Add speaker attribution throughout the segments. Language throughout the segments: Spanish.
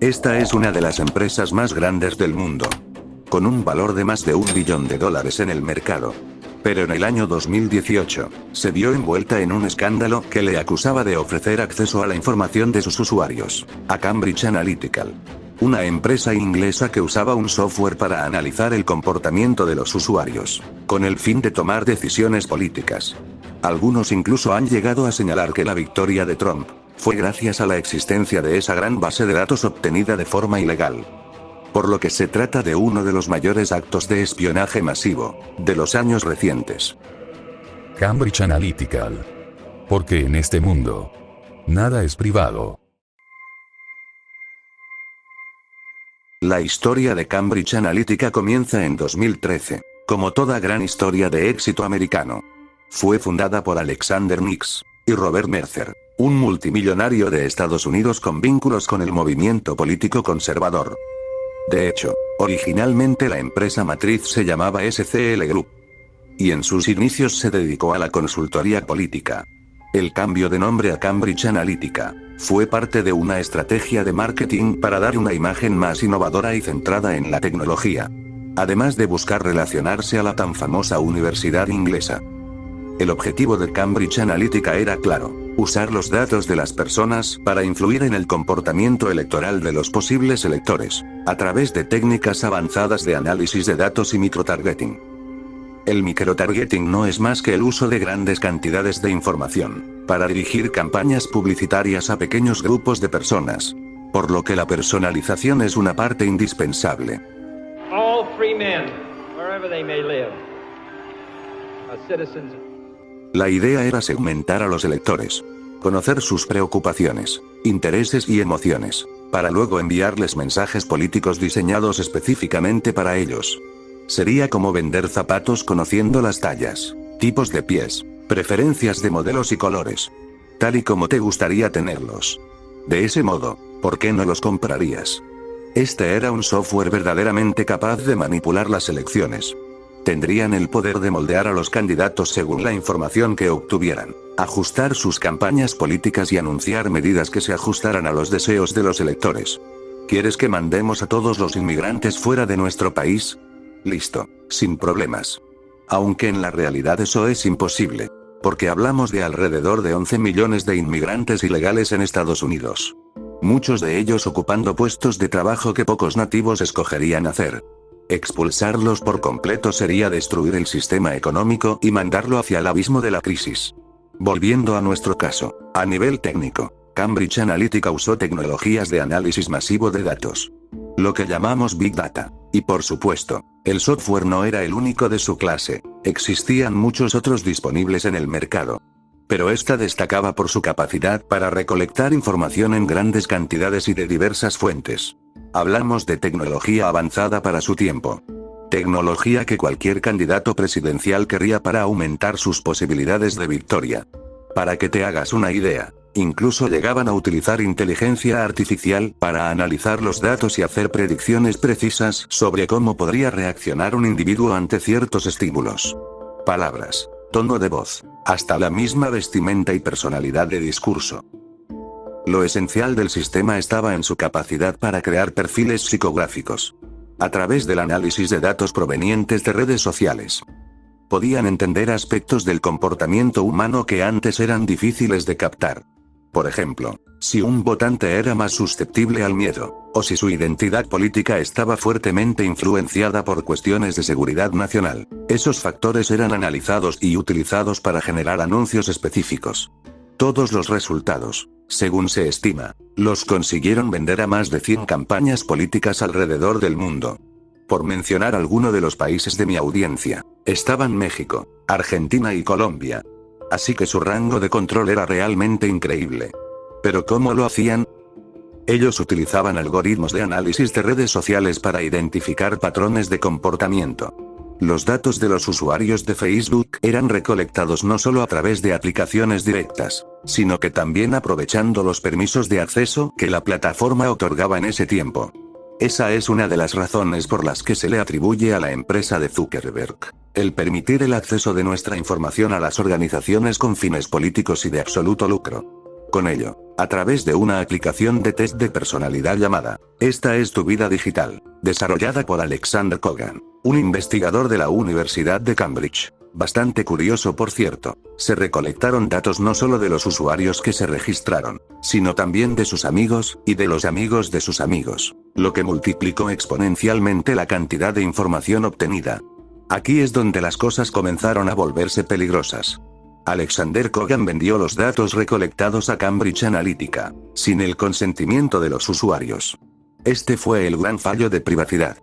Speaker 1: Esta es una de las empresas más grandes del mundo, con un valor de más de $1 billón en el mercado. Pero en el año 2018, se vio envuelta en un escándalo que le acusaba de ofrecer acceso a la información de sus usuarios, a Cambridge Analytica, una empresa inglesa que usaba un software para analizar el comportamiento de los usuarios, con el fin de tomar decisiones políticas. Algunos incluso han llegado a señalar que la victoria de Trump fue gracias a la existencia de esa gran base de datos obtenida de forma ilegal. Por lo que se trata de uno de los mayores actos de espionaje masivo de los años recientes.
Speaker 2: Cambridge Analytica. Porque en este mundo, nada es privado.
Speaker 1: La historia de Cambridge Analytica comienza en 2013, como toda gran historia de éxito americano. Fue fundada por Alexander Nix y Robert Mercer, un multimillonario de Estados Unidos con vínculos con el movimiento político conservador. De hecho, originalmente la empresa matriz se llamaba SCL Group. Y en sus inicios se dedicó a la consultoría política. El cambio de nombre a Cambridge Analytica fue parte de una estrategia de marketing para dar una imagen más innovadora y centrada en la tecnología. Además de buscar relacionarse a la tan famosa universidad inglesa. El objetivo de Cambridge Analytica era claro: usar los datos de las personas para influir en el comportamiento electoral de los posibles electores, a través de técnicas avanzadas de análisis de datos y microtargeting. El microtargeting no es más que el uso de grandes cantidades de información, para dirigir campañas publicitarias a pequeños grupos de personas. Por lo que la personalización es una parte indispensable.
Speaker 3: All free men, wherever they may live, are citizens.
Speaker 1: La idea era segmentar a los electores, conocer sus preocupaciones, intereses y emociones, para luego enviarles mensajes políticos diseñados específicamente para ellos. Sería como vender zapatos conociendo las tallas, tipos de pies, preferencias de modelos y colores, tal y como te gustaría tenerlos. De ese modo, ¿por qué no los comprarías? Este era un software verdaderamente capaz de manipular las elecciones. Tendrían el poder de moldear a los candidatos según la información que obtuvieran, ajustar sus campañas políticas y anunciar medidas que se ajustaran a los deseos de los electores. ¿Quieres que mandemos a todos los inmigrantes fuera de nuestro país? Listo, sin problemas. Aunque en la realidad eso es imposible, porque hablamos de alrededor de 11 millones de inmigrantes ilegales en Estados Unidos. Muchos de ellos ocupando puestos de trabajo que pocos nativos escogerían hacer. Expulsarlos por completo sería destruir el sistema económico y mandarlo hacia el abismo de la crisis. Volviendo a nuestro caso, a nivel técnico, Cambridge Analytica usó tecnologías de análisis masivo de datos, lo que llamamos Big Data, y por supuesto, el software no era el único de su clase, existían muchos otros disponibles en el mercado. Pero esta destacaba por su capacidad para recolectar información en grandes cantidades y de diversas fuentes. Hablamos de tecnología avanzada para su tiempo. Tecnología que cualquier candidato presidencial querría para aumentar sus posibilidades de victoria. Para que te hagas una idea, incluso llegaban a utilizar inteligencia artificial para analizar los datos y hacer predicciones precisas sobre cómo podría reaccionar un individuo ante ciertos estímulos. Palabras, tono de voz, hasta la misma vestimenta y personalidad de discurso. Lo esencial del sistema estaba en su capacidad para crear perfiles psicográficos. A través del análisis de datos provenientes de redes sociales. Podían entender aspectos del comportamiento humano que antes eran difíciles de captar. Por ejemplo, si un votante era más susceptible al miedo, o si su identidad política estaba fuertemente influenciada por cuestiones de seguridad nacional. Esos factores eran analizados y utilizados para generar anuncios específicos. Todos los resultados, según se estima, los consiguieron vender a más de 100 campañas políticas alrededor del mundo. Por mencionar alguno de los países de mi audiencia, estaban México, Argentina y Colombia. Así que su rango de control era realmente increíble. ¿Pero cómo lo hacían? Ellos utilizaban algoritmos de análisis de redes sociales para identificar patrones de comportamiento. Los datos de los usuarios de Facebook eran recolectados no solo a través de aplicaciones directas, sino que también aprovechando los permisos de acceso que la plataforma otorgaba en ese tiempo. Esa es una de las razones por las que se le atribuye a la empresa de Zuckerberg el permitir el acceso de nuestra información a las organizaciones con fines políticos y de absoluto lucro. Con ello, a través de una aplicación de test de personalidad llamada Esta es tu vida digital, desarrollada por Alexander Kogan, un investigador de la Universidad de Cambridge. Bastante curioso por cierto, se recolectaron datos no solo de los usuarios que se registraron, sino también de sus amigos, y de los amigos de sus amigos, lo que multiplicó exponencialmente la cantidad de información obtenida. Aquí es donde las cosas comenzaron a volverse peligrosas. Alexander Kogan vendió los datos recolectados a Cambridge Analytica, sin el consentimiento de los usuarios. Este fue el gran fallo de privacidad.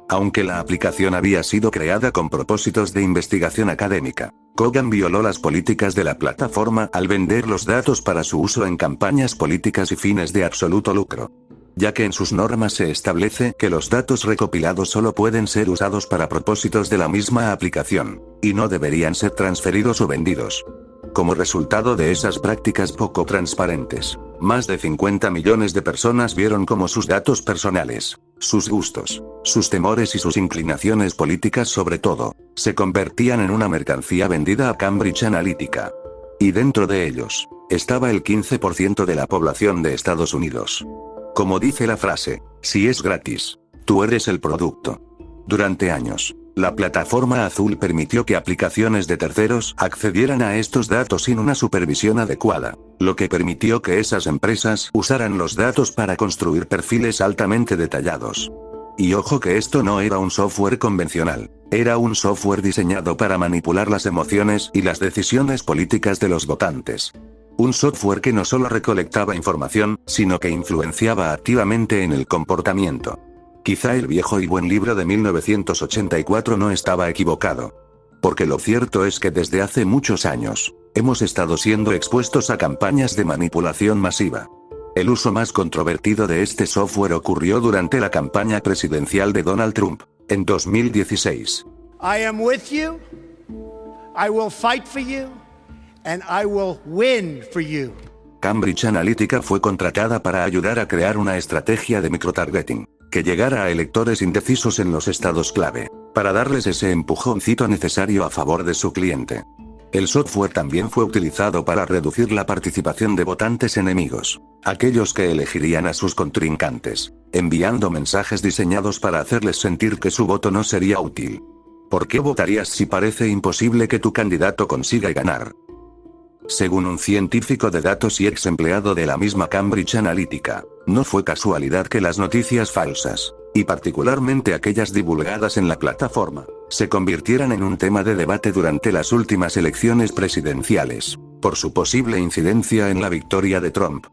Speaker 1: Aunque la aplicación había sido creada con propósitos de investigación académica, Kogan violó las políticas de la plataforma al vender los datos para su uso en campañas políticas y fines de absoluto lucro. Ya que en sus normas se establece que los datos recopilados solo pueden ser usados para propósitos de la misma aplicación, y no deberían ser transferidos o vendidos. Como resultado de esas prácticas poco transparentes, más de 50 millones de personas vieron cómo sus datos personales, sus gustos, sus temores y sus inclinaciones políticas sobre todo, se convertían en una mercancía vendida a Cambridge Analytica. Y dentro de ellos, estaba el 15% de la población de Estados Unidos. Como dice la frase, si es gratis, tú eres el producto. Durante años, la plataforma azul permitió que aplicaciones de terceros accedieran a estos datos sin una supervisión adecuada, lo que permitió que esas empresas usaran los datos para construir perfiles altamente detallados. Y ojo que esto no era un software convencional, era un software diseñado para manipular las emociones y las decisiones políticas de los votantes. Un software que no solo recolectaba información, sino que influenciaba activamente en el comportamiento. Quizá el viejo y buen libro de 1984 no estaba equivocado. Porque lo cierto es que desde hace muchos años, hemos estado siendo expuestos a campañas de manipulación masiva. El uso más controvertido de este software ocurrió durante la campaña presidencial de Donald Trump, en 2016.
Speaker 4: I am with you, I will fight for you, and I will win for you.
Speaker 1: Cambridge Analytica fue contratada para ayudar a crear una estrategia de microtargeting, que llegara a electores indecisos en los estados clave, para darles ese empujoncito necesario a favor de su cliente. El software también fue utilizado para reducir la participación de votantes enemigos, aquellos que elegirían a sus contrincantes, enviando mensajes diseñados para hacerles sentir que su voto no sería útil. ¿Por qué votarías si parece imposible que tu candidato consiga ganar? Según un científico de datos y ex empleado de la misma Cambridge Analytica, no fue casualidad que las noticias falsas, y particularmente aquellas divulgadas en la plataforma, se convirtieran en un tema de debate durante las últimas elecciones presidenciales, por su posible incidencia en la victoria de Trump.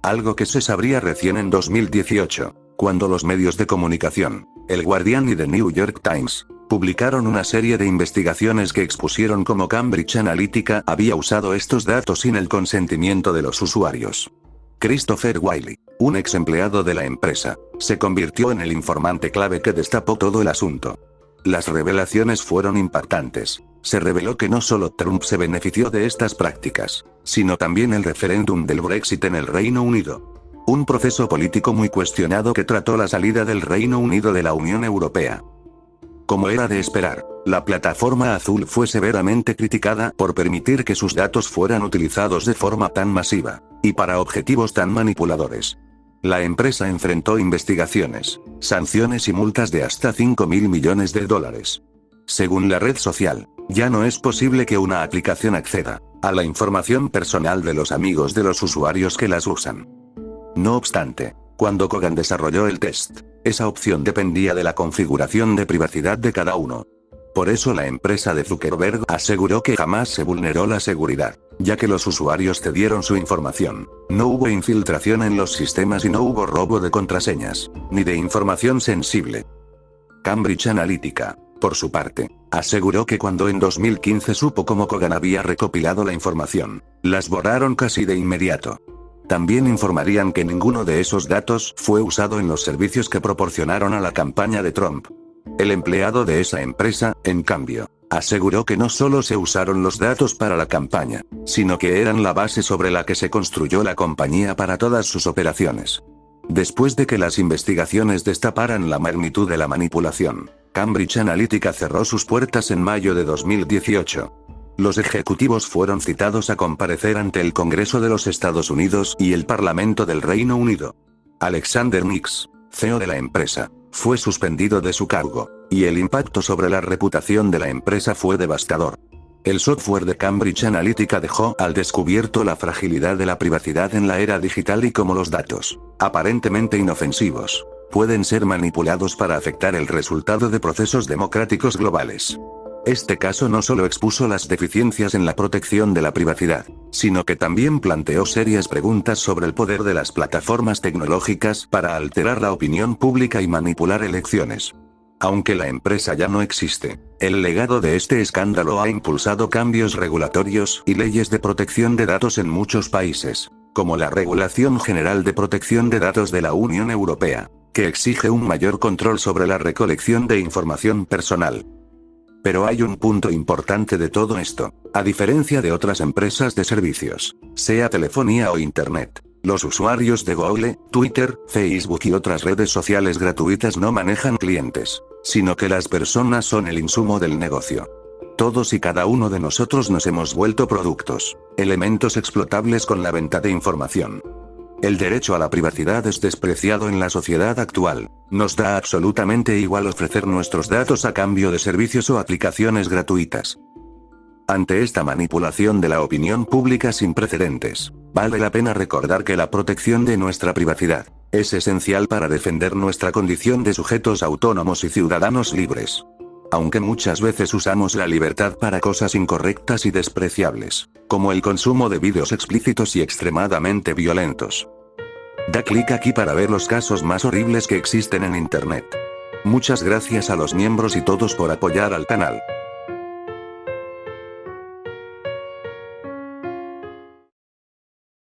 Speaker 1: Algo que se sabría recién en 2018, cuando los medios de comunicación, El Guardian y The New York Times, publicaron una serie de investigaciones que expusieron cómo Cambridge Analytica había usado estos datos sin el consentimiento de los usuarios. Christopher Wiley, un ex empleado de la empresa, se convirtió en el informante clave que destapó todo el asunto. Las revelaciones fueron impactantes. Se reveló que no solo Trump se benefició de estas prácticas, sino también el referéndum del Brexit en el Reino Unido. Un proceso político muy cuestionado que trató la salida del Reino Unido de la Unión Europea. Como era de esperar, la plataforma azul fue severamente criticada por permitir que sus datos fueran utilizados de forma tan masiva, y para objetivos tan manipuladores. La empresa enfrentó investigaciones, sanciones y multas de hasta $5.000 millones. Según la red social, ya no es posible que una aplicación acceda a la información personal de los amigos de los usuarios que las usan. No obstante, cuando Kogan desarrolló el test, esa opción dependía de la configuración de privacidad de cada uno. Por eso la empresa de Zuckerberg aseguró que jamás se vulneró la seguridad, ya que los usuarios cedieron su información. No hubo infiltración en los sistemas y no hubo robo de contraseñas, ni de información sensible. Cambridge Analytica, por su parte, aseguró que cuando en 2015 supo cómo Kogan había recopilado la información, las borraron casi de inmediato. También informarían que ninguno de esos datos fue usado en los servicios que proporcionaron a la campaña de Trump. El empleado de esa empresa, en cambio, aseguró que no solo se usaron los datos para la campaña, sino que eran la base sobre la que se construyó la compañía para todas sus operaciones. Después de que las investigaciones destaparan la magnitud de la manipulación, Cambridge Analytica cerró sus puertas en mayo de 2018. Los ejecutivos fueron citados a comparecer ante el Congreso de los Estados Unidos y el Parlamento del Reino Unido. Alexander Nix, CEO de la empresa, fue suspendido de su cargo, y el impacto sobre la reputación de la empresa fue devastador. El software de Cambridge Analytica dejó al descubierto la fragilidad de la privacidad en la era digital y cómo los datos, aparentemente inofensivos, pueden ser manipulados para afectar el resultado de procesos democráticos globales. Este caso no solo expuso las deficiencias en la protección de la privacidad, sino que también planteó serias preguntas sobre el poder de las plataformas tecnológicas para alterar la opinión pública y manipular elecciones. Aunque la empresa ya no existe, el legado de este escándalo ha impulsado cambios regulatorios y leyes de protección de datos en muchos países, como la Regulación General de Protección de Datos de la Unión Europea, que exige un mayor control sobre la recolección de información personal. Pero hay un punto importante de todo esto. A diferencia de otras empresas de servicios, sea telefonía o Internet, los usuarios de Google, Twitter, Facebook y otras redes sociales gratuitas no manejan clientes, sino que las personas son el insumo del negocio. Todos y cada uno de nosotros nos hemos vuelto productos, elementos explotables con la venta de información. El derecho a la privacidad es despreciado en la sociedad actual. Nos da absolutamente igual ofrecer nuestros datos a cambio de servicios o aplicaciones gratuitas. Ante esta manipulación de la opinión pública sin precedentes, vale la pena recordar que la protección de nuestra privacidad es esencial para defender nuestra condición de sujetos autónomos y ciudadanos libres. Aunque muchas veces usamos la libertad para cosas incorrectas y despreciables, como el consumo de vídeos explícitos y extremadamente violentos. Da clic aquí para ver los casos más horribles que existen en Internet. Muchas gracias a los miembros y todos por apoyar al canal.